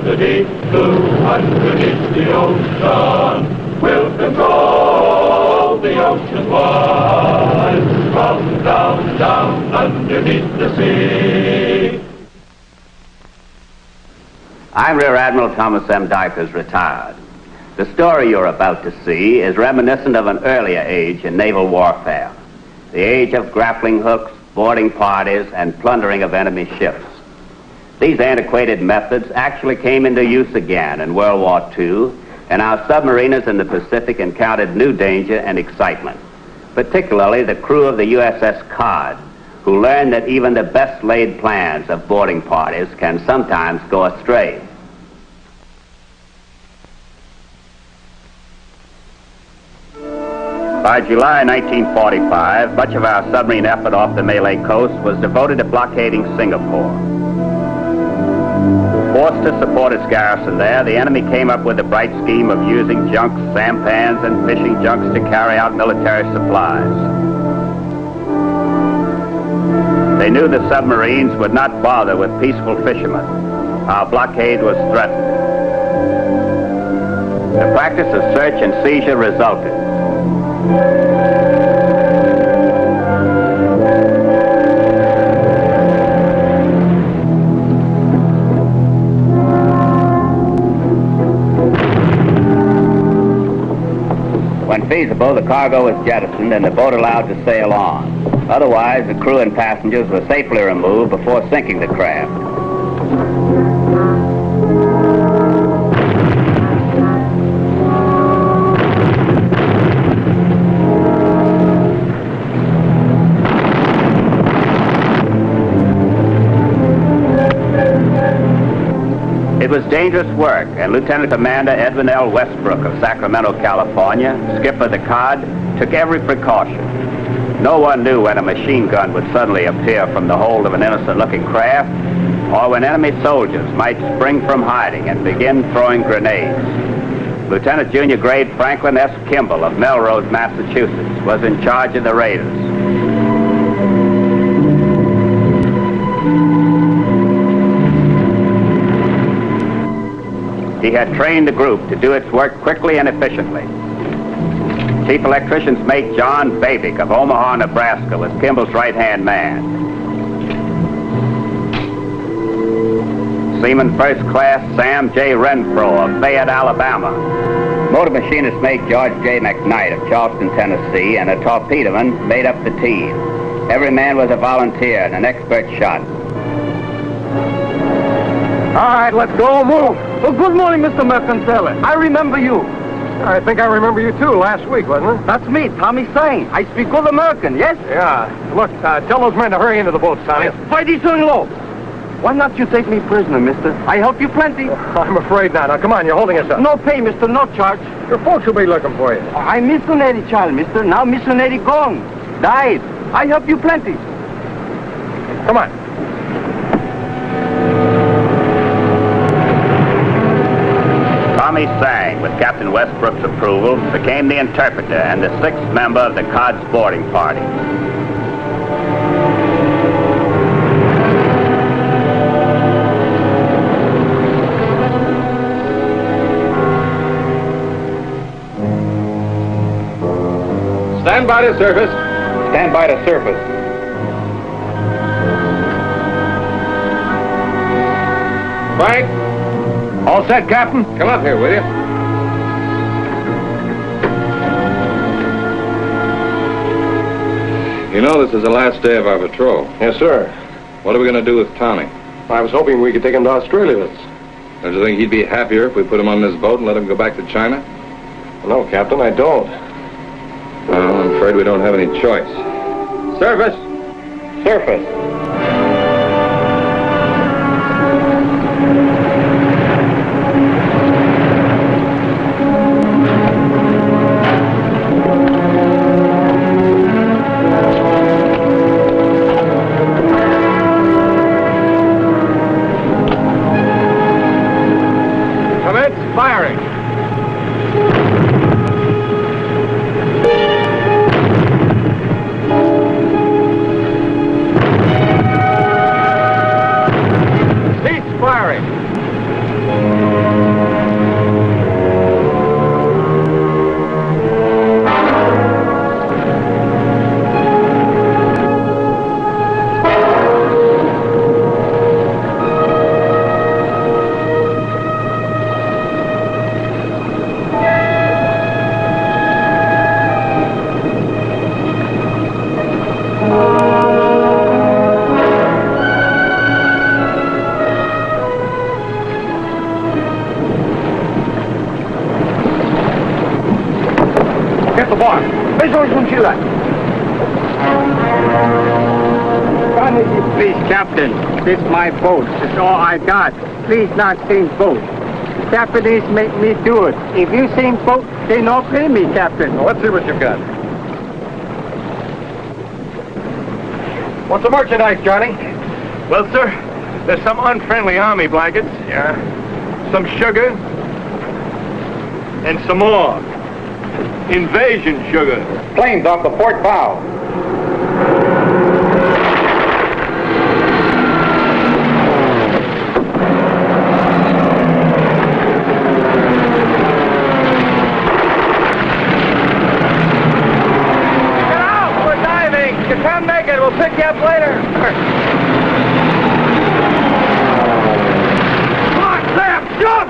underneath, blue underneath the ocean, will control the ocean wide, from down, down underneath the sea. I'm Rear Admiral Thomas M. Dykers, retired. The story you're about to see is reminiscent of an earlier age in naval warfare, the age of grappling hooks, boarding parties, and plundering of enemy ships. These antiquated methods actually came into use again in World War II, and our submariners in the Pacific encountered new danger and excitement, particularly the crew of the USS Cod, who learned that even the best laid plans of boarding parties can sometimes go astray. By July 1945, much of our submarine effort off the Malay coast was devoted to blockading Singapore. Forced to support its garrison there, the enemy came up with the bright scheme of using junks, sampans, and fishing junks to carry out military supplies. They knew the submarines would not bother with peaceful fishermen. Our blockade was threatened. The practice of search and seizure resulted. When feasible, the cargo was jettisoned and the boat allowed to sail on. Otherwise, the crew and passengers were safely removed before sinking the craft. It was dangerous work, and Lieutenant Commander Edwin L. Westbrook of Sacramento, California, skipper of the Cod, took every precaution. No one knew when a machine gun would suddenly appear from the hold of an innocent-looking craft, or when enemy soldiers might spring from hiding and begin throwing grenades. Lieutenant Junior Grade Franklin S. Kimball of Melrose, Massachusetts, was in charge of the raiders. He had trained the group to do its work quickly and efficiently. Chief Electrician's Mate John Babick of Omaha, Nebraska, was Kimball's right-hand man. Seaman First Class Sam J. Renfro of Fayette, Alabama. Motor Machinist Mate George J. McKnight of Charleston, Tennessee, and a torpedoman made up the team. Every man was a volunteer and an expert shot. All right, let's go. Move. Well, good morning, Mr. Mercantile. I remember you. I think I remember you, too, last week, wasn't it? That's me, Tommy Sane. I speak good American, yes? Yeah. Look, tell those men to hurry into the boat, Tommy. Fighty soon low. Why not you take me prisoner, mister? I help you plenty. I'm afraid not. Now, come on, you're holding us up. No pay, mister, no charge. Your folks will be looking for you. I missionary child, mister. Now missionary gone. Died. I help you plenty. Come on. Tommy Sang, with Captain Westbrook's approval, became the interpreter and the sixth member of the Cod's boarding party. Stand by to surface. Stand by to surface. Frank? All set, Captain. Come up here, will you? You know this is the last day of our patrol. Yes, sir. What are we going to do with Tommy? I was hoping we could take him to Australia with us. Don't you think he'd be happier if we put him on this boat and let him go back to China? No, Captain, I don't. Well, I'm afraid we don't have any choice. Surface! Surface. Firing. Cease firing. more. Eso es un chila. Please, Captain, this is my boat. It's all I got. Please not sink boat. The Japanese make me do it. If you sink boat, they not pay me, Captain. Well, let's see what you've got. What's the merchandise, Johnny? Well, sir, there's some unfriendly army blankets. Yeah. Some sugar. And some more. Invasion sugar. Planes off the port bow. Get out! We're diving! You can't make it. We'll pick you up later. Come on, Sam! Jump!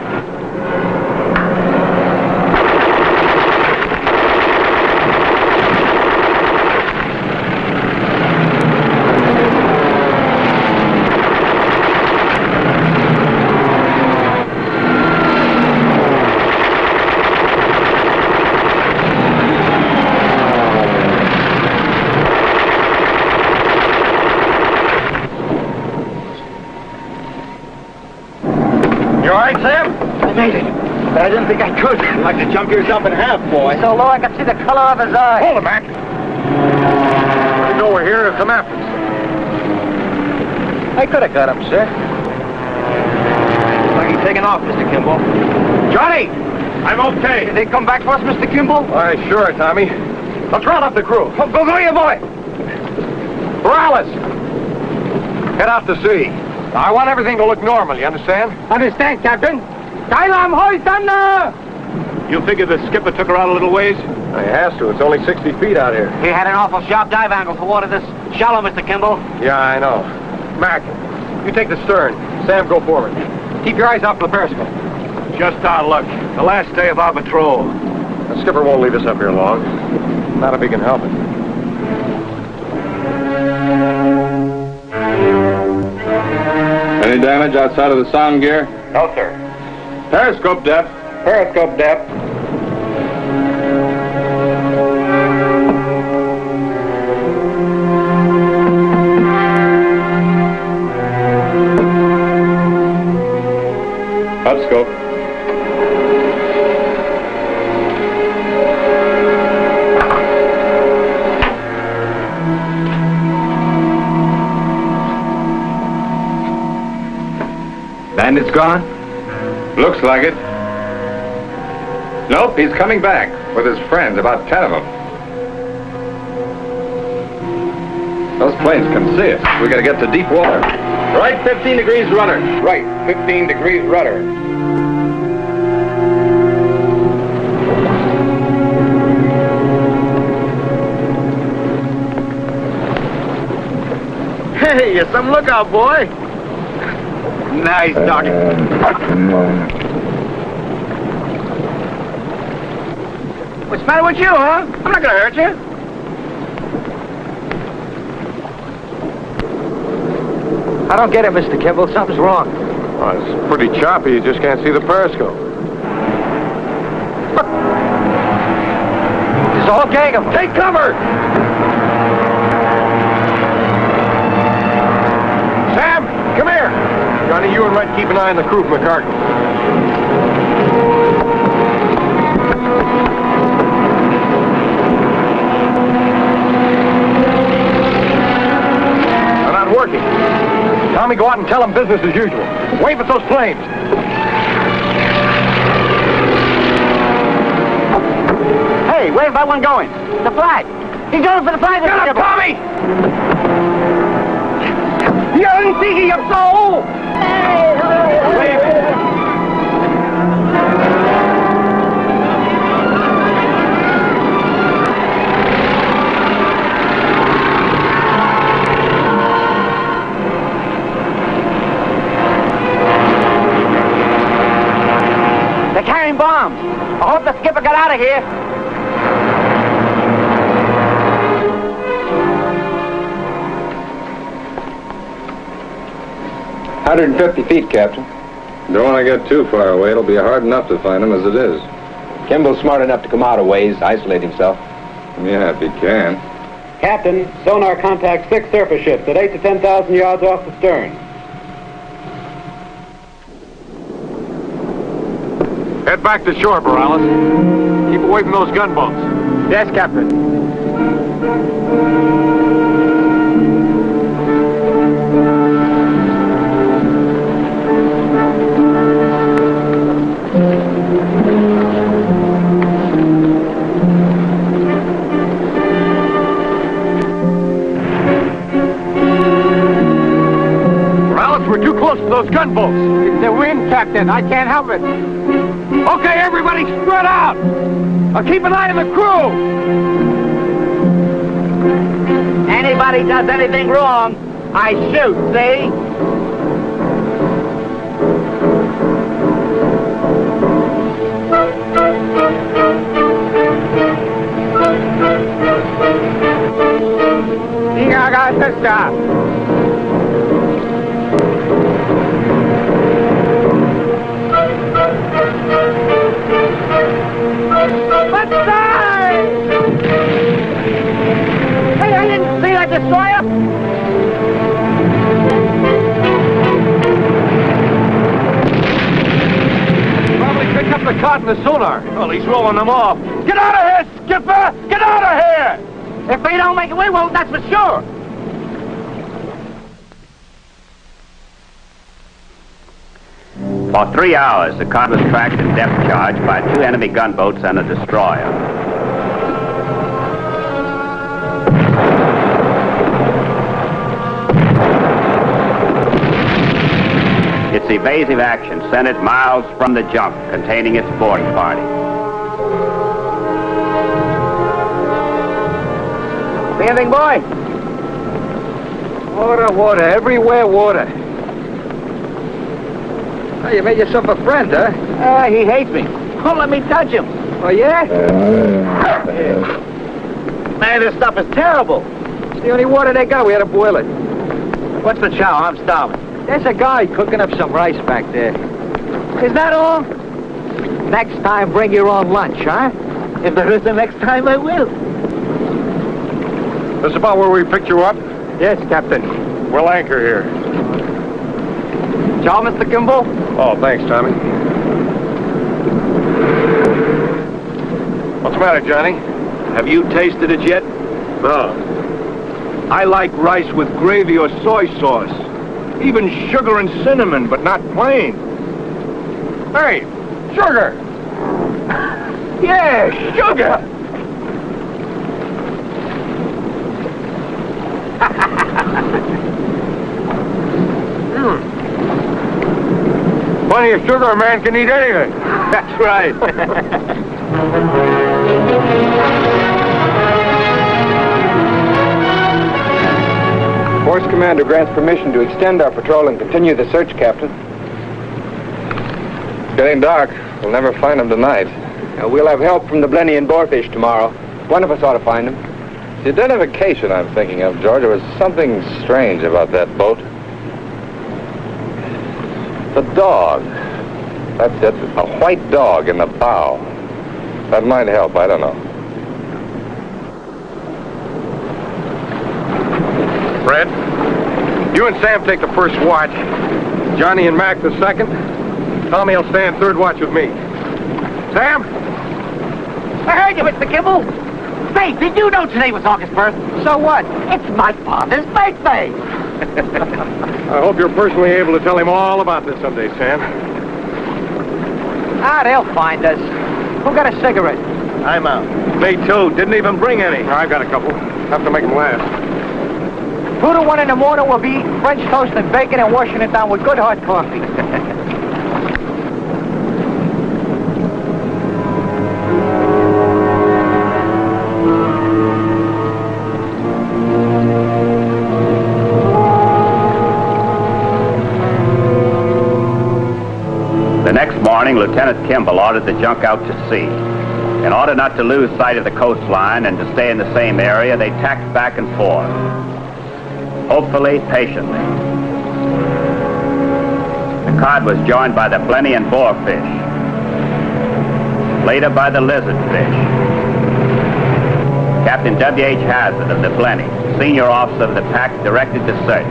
You all right, Sam? I made it. But I didn't think I could. You'd like to jump yourself in half, boy. So low I could see the color of his eye. Hold him, Mac. You know we're here to come after us. I could have got him, sir. Looks like he's taking off, Mr. Kimball. Johnny! I'm okay. Did they come back for us, Mr. Kimball? Why, sure, Tommy. Let's round up the crew. Go, you boy! Morales! Head out to sea. I want everything to look normal, you understand? Understand, Captain? Kailam hoist under! You figure the skipper took her out a little ways? He has to. It's only 60 feet out here. He had an awful sharp dive angle for water this shallow, Mr. Kimball. Yeah, I know. Mac, you take the stern. Sam, go forward. Keep your eyes out for the periscope. Just our luck. The last day of our patrol. The skipper won't leave us up here long. Not if he can help it. Any damage outside of the sound gear? No, sir. Periscope depth. Periscope depth. Upscope. Bandit's gone? Looks like it. Nope, he's coming back with his friends, about 10 of them. Those planes can see us. We gotta get to deep water. Right 15 degrees rudder. Right, 15 degrees rudder. Hey, you're some lookout, boy. Nice, Doctor. What's the matter with you, huh? I'm not gonna hurt you. I don't get it, Mr. Kimball. Something's wrong. Well, it's pretty choppy. You just can't see the periscope. There's a whole gang of them. Take cover! Sam, come here. Johnny, you and Red keep an eye on the crew from the cargo. They're not working. Tommy, go out and tell them business as usual. Wave at those planes. Hey, where's that one going? The flag. He's going for the flag, Mr. Kimball. Tommy! You're thinking of soul! Wave it. They're carrying bombs. I hope the skipper got out of here. $150 feet, Captain. Don't want to get too far away. It'll be hard enough to find him as it is. Kimball's smart enough to come out a ways, isolate himself. Yeah, if you can. Captain, sonar contacts 6 surface ships at 8 to 10,000 yards off the stern. Head back to shore, Morales. Keep away from those gunboats. Yes, Captain. Morales, we're too close to those gunboats. It's the wind, Captain. I can't help it. Okay, everybody, spread out. I'll keep an eye on the crew. Anybody does anything wrong, I shoot, see? Let's die! Hey, I didn't see that destroyer! Probably picked up the cod and the sonar. Well, he's rolling them off. Get out of here, Skipper! Get out of here! If we don't make it, we won't, that's for sure. For 3 hours, the Cod was tracked in depth charge by 2 enemy gunboats and a destroyer. Its evasive action sent it miles from the junk containing its boarding party. See anything, boy? Water, water, everywhere water. Oh, you made yourself a friend, huh? He hates me. Won't let me touch him. Oh, yeah? Man, this stuff is terrible. It's the only water they got. We had to boil it. What's the chow? I'm starving. There's a guy cooking up some rice back there. Is that all? Next time, bring your own lunch, huh? If there is a next time, I will. This about where we picked you up? Yes, Captain. We'll anchor here. Ciao, Mr. Kimball. Oh, thanks, Tommy. What's the matter, Johnny? Have you tasted it yet? No. I like rice with gravy or soy sauce. Even sugar and cinnamon, but not plain. Hey, sugar! Yeah, sugar! Plenty of sugar, a man can eat anything. That's right. Force Commander grants permission to extend our patrol and continue the search, Captain. It's getting dark. We'll never find them tonight. We'll have help from the Blenny and Boarfish tomorrow. One of us ought to find them. It's the identification I'm thinking of, George. There was something strange about that boat. The dog. That's it. A white dog in the bow. That might help. I don't know. Fred, you and Sam take the first watch. Johnny and Mac the second. Tommy will stay in third watch with me. Sam? I heard you, Mr. Kimball. Say, did you know today was August 1st? So what? It's my father's birthday. I hope you're personally able to tell him all about this someday, Sam. Ah, they'll find us. Who got a cigarette? I'm out. Me too. Didn't even bring any. I've got a couple. Have to make them last. 2 to 1 in the morning, we'll be eating French toast and bacon and washing it down with good hot coffee. The next morning, Lieutenant Kimball ordered the junk out to sea. In order not to lose sight of the coastline and to stay in the same area, they tacked back and forth. Hopefully, patiently. The cod was joined by the Blenny and Boarfish. Later by the lizardfish. Captain W.H. Hazard of the Blenny, senior officer of the pack, directed the search.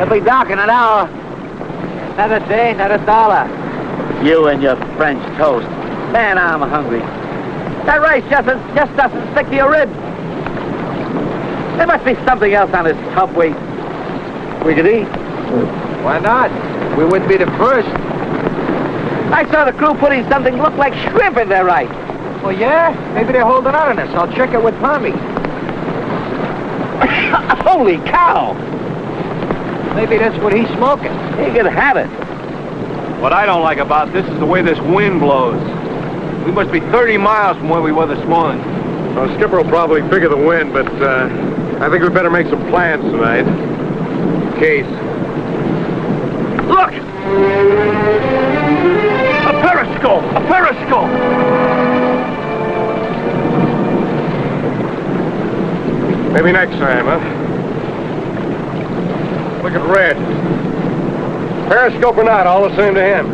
Be dark in an hour. Not a day, not a dollar. You and your French toast. Man, I'm hungry. That rice just doesn't stick to your ribs. There must be something else on this tub we could eat. Why not? We wouldn't be the first. I saw the crew putting something looked like shrimp in their rice. Well, yeah? Maybe they're holding out on us. I'll check it with Tommy. Holy cow! Maybe that's what he's smoking. He could have it. What I don't like about this is the way this wind blows. We must be 30 miles from where we were this morning. Well, Skipper will probably figure the wind, but I think we better make some plans tonight. In case. Look! A periscope! A periscope! Maybe next time, huh? Look at Red. Periscope or not, all the same to him.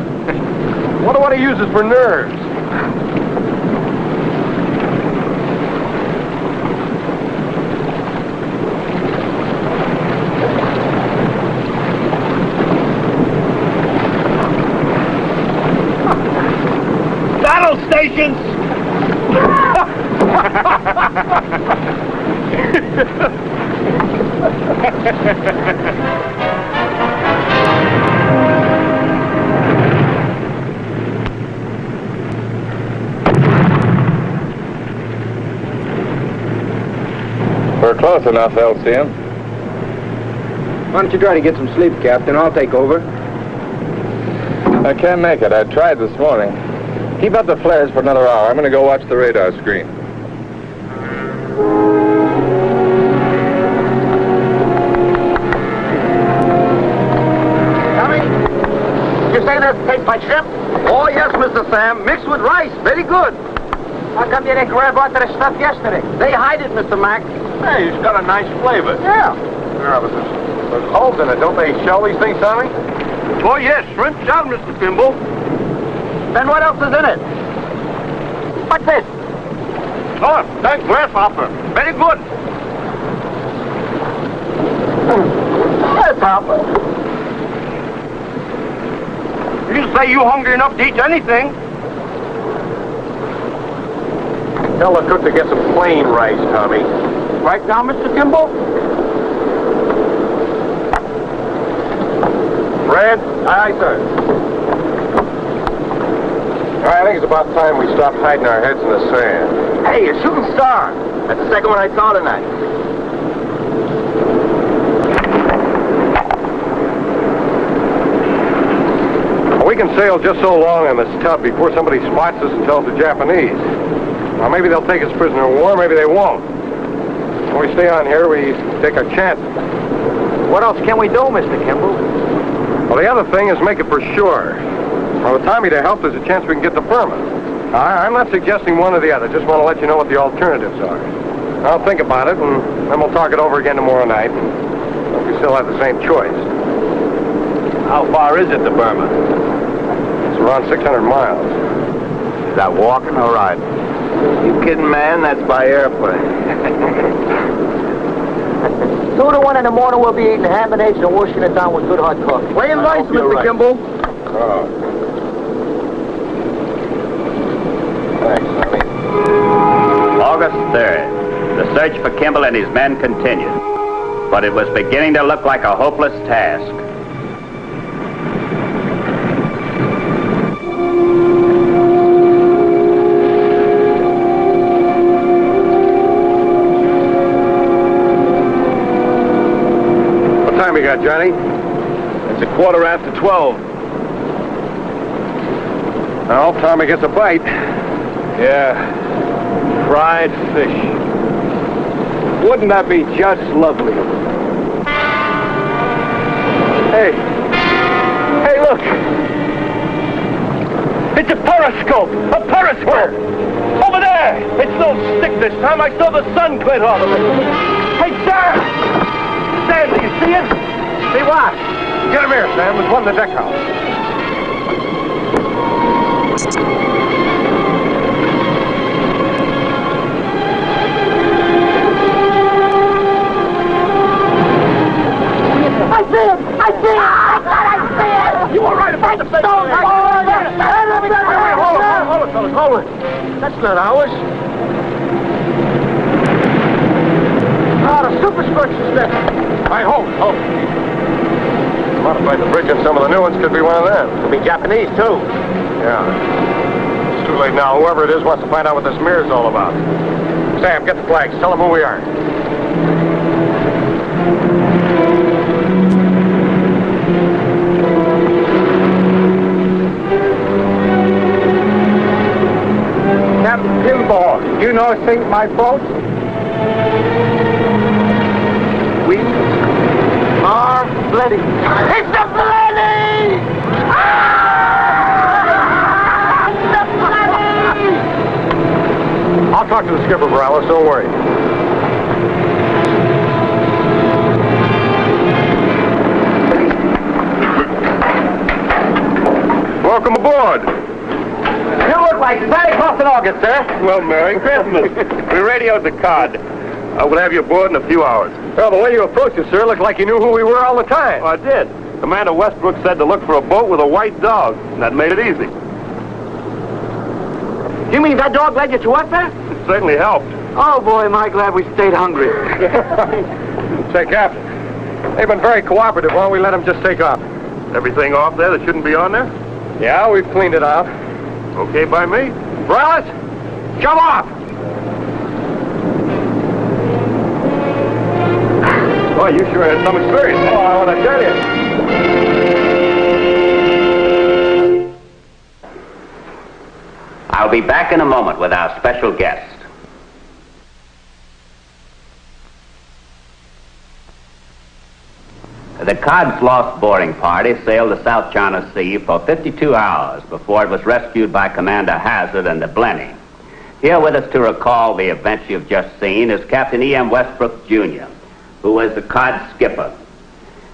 Wonder what he uses for nerves. Battle stations! We're close enough, LCM. Why don't you try to get some sleep, Captain? I'll take over. I can't make it. I tried this morning. Keep up the flares for another hour. I'm going to go watch the radar screen. You say that's cake by ship? Oh, yes, Mr. Sam. Mixed with rice. Very good. How come you didn't grab onto the stuff yesterday? They hide it, Mr. Mac. Hey, it's got a nice flavor. Yeah. Yeah, but there's holes in it. Don't they shell these things, Tommy? Oh, yes, shrimp shell, Mr. Kimball. Then what else is in it? What's this? Oh, that grasshopper. Very good. Grasshopper. You say you hungry enough to eat anything. Tell the cook to get some plain rice, Tommy. Right now, Mr. Kimball? Red? Aye, sir. All right, I think it's about time we stop hiding our heads in the sand. Hey, a shooting star. That's the second one I saw tonight. We can sail just so long on this tub before somebody spots us and tells the Japanese. Now, maybe they'll take us prisoner of war, maybe they won't. When we stay on here, we take our chances. What else can we do, Mr. Kimball? Well, the other thing is make it for sure. Well, with Tommy to help, there's a chance we can get to Burma. I'm not suggesting one or the other. Just want to let you know what the alternatives are. I'll think about it, and then we'll talk it over again tomorrow night. And we still have the same choice. How far is it to Burma? It's around 600 miles. Is that walking or riding? You kidding, man? That's by airplane. 2 to 1 in the morning, we'll be eating ham and eggs and washing it down with good hot coffee. Plain rice, Mr. Kimball. Oh. Thanks, Sonny. August 3rd. The search for Kimball and his men continued, but it was beginning to look like a hopeless task. What time you got, Johnny? It's 12:15. Well, Tommy gets a bite. Yeah. Fried fish. Wouldn't that be just lovely? Hey. Hey, look. It's a periscope. A periscope. Over there. It's no stick this time. I saw the sun glint off of it. Hey, Sam. Sam, do you see it? See what? Get him here, Sam. There's one in the deck house. I see it! I see it! I thought I see it! You were right about the thing. Hold it, fellas, hold it. That's not ours. Ah, the superstructure's there. I hope. Modified the bridge and some of the new ones could be one of them. Could be Japanese, too. Yeah. It's too late now. Whoever it is wants to find out what this mirror's all about. Sam, get the flags. Tell them who we are. Captain Kimball, you know sink my boat? We are Blenny. It's the Blenny! Ah! It's the Blenny! I'll talk to the skipper, Morales. Don't worry. Welcome aboard. You look like Santa Claus in August, sir. Well, Merry Christmas. We radioed the Cod. We'll have you aboard in a few hours. Well, the way you approached us, sir, looked like you knew who we were all the time. Well, I did. Commander Westbrook said to look for a boat with a white dog, and that made it easy. You mean that dog led you to us, sir? It certainly helped. Oh, boy, am I glad we stayed hungry. Say, Captain, they've been very cooperative. Why don't we let them just take off? Everything off there that shouldn't be on there? Yeah, we've cleaned it out. Okay by me. Morales, jump off! Boy, you sure had some experience. Oh, I want to tell you. I'll be back in a moment with our special guest. The Cod's lost boarding party sailed the South China Sea for 52 hours before it was rescued by Commander Hazard and the Blenny. Here with us to recall the events you've just seen is Captain E.M. Westbrook, Jr., who was the Cod's skipper.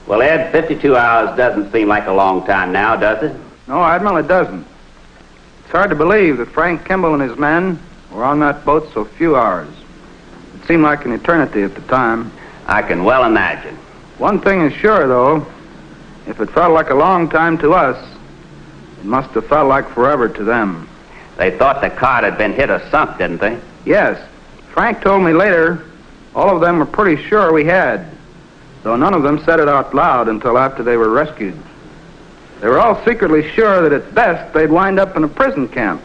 Well, Ed, 52 hours doesn't seem like a long time now, does it? No, Admiral, it doesn't. It's hard to believe that Frank Kimball and his men were on that boat so few hours. It seemed like an eternity at the time. I can well imagine. One thing is sure, though. If it felt like a long time to us, it must have felt like forever to them. They thought the Cod had been hit or sunk, didn't they? Yes. Frank told me later all of them were pretty sure we had, though none of them said it out loud until after they were rescued. They were all secretly sure that at best they'd wind up in a prison camp.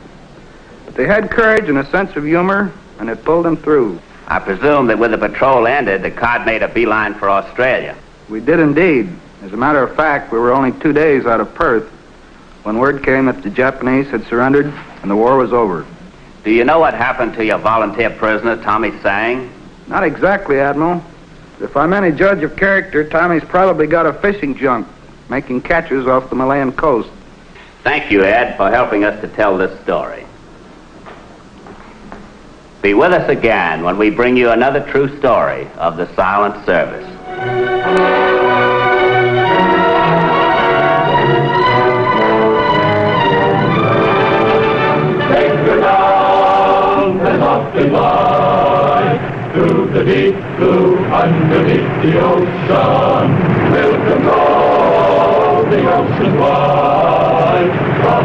But they had courage and a sense of humor, and it pulled them through. I presume that when the patrol ended, the Cod made a beeline for Australia. We did indeed. As a matter of fact, we were only 2 days out of Perth when word came that the Japanese had surrendered and the war was over. Do you know what happened to your volunteer prisoner, Tommy Sang? Not exactly, Admiral. If I'm any judge of character, Tommy's probably got a fishing junk, making catches off the Malayan coast. Thank you, Ed, for helping us to tell this story. Be with us again when we bring you another true story of the silent service. Take her down and softly glide through the deep blue underneath the ocean. We'll control the ocean wide from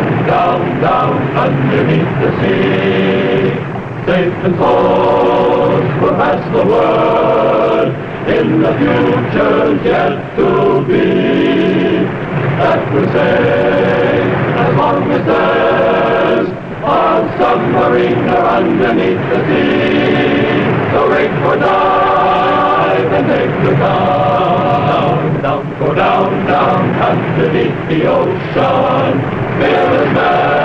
down underneath the sea. Safe and close, we'll pass the word in the future yet to be. That we'll say, as long as there's a submarine or underneath the sea. So rig for dive and take the down, go down underneath the ocean. Fearless man.